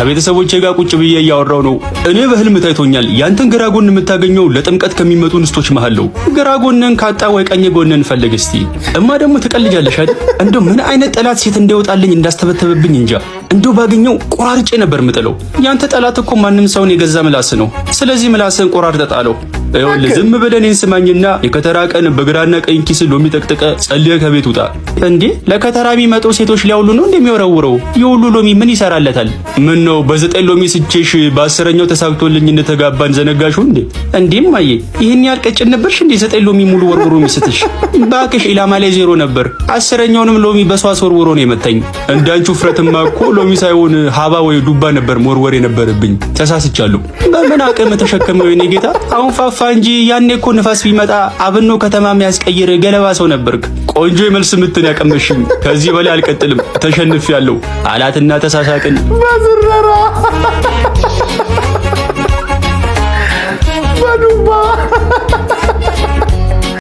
ከቤተሰቦቼ ጋር ቁጭ ብዬ እያወራው ነው። እኔ በህልም ታይቶኛል ያንተን ግራ ጎን የምታገኘው ለጥምቀት ከሚመጡ እንስቶች መሃል ነው። ግራ ጎንን ካጣ ወይ ቀኝ ጎንን ፈልግ እስቲ። እማ ደግሞ ትቀልጃለሽ አይደል? እንደው ምን አይነት ጠላት ሴት እንደወጣልኝ እንዳስተበተበብኝ እንጃ። እንደው ባገኘው ቆራርጬ ነበር ምጥለው። ያንተ ጠላት እኮ ማንም ሰውን የገዛ ምላስ ነው። ስለዚህ ምላስን ቆራርጠህ ጣለው። ይኸውልህ ዝም ብለህ እኔን ስማኝና የከተራ ቀን በግራና ቀኝ ኪስ ሎሚ ጠቅጥቀ ጸልየ ከቤት ውጣ። እንዴ ለከተራ የሚመጡ ሴቶች ሊያውሉ ነው እንደሚወረውረው? የሁሉ ሎሚ ምን ይሰራለታል? ምን ነው በዘጠኝ ሎሚ ስቼሽ በአስረኛው ተሳክቶልኝ እንደተጋባን ዘነጋሽው እንዴ? እንዴም ማዬ ይሄን ያህል ቀጭን ነበርሽ እንዴ? ዘጠኝ ሎሚ ሙሉ ወርውሮ የሚስትሽ? ባክሽ ኢላማ ላይ ዜሮ ነበር። አስረኛውንም ሎሚ በሷስ ወርውሮ ነው የመታኝ። እንዳንቹ ፍረትማ እኮ ሎሚ ሳይሆን ሀባ ወይ ዱባ ነበር መወርወር የነበረብኝ። ተሳስቻለሁ። በምን አቅም ተሸከመው የኔ ጌታ? አሁን ፋፋ እንጂ ያኔ እኮ ንፋስ ቢመጣ አብኖ ከተማ የሚያስቀይር ገለባ ሰው ነበርክ። ቆንጆ የመልስ ምትን ያቀመሽኝ። ከዚህ በላይ አልቀጥልም፣ ተሸንፌያለሁ አላትና ተሳሳቅን።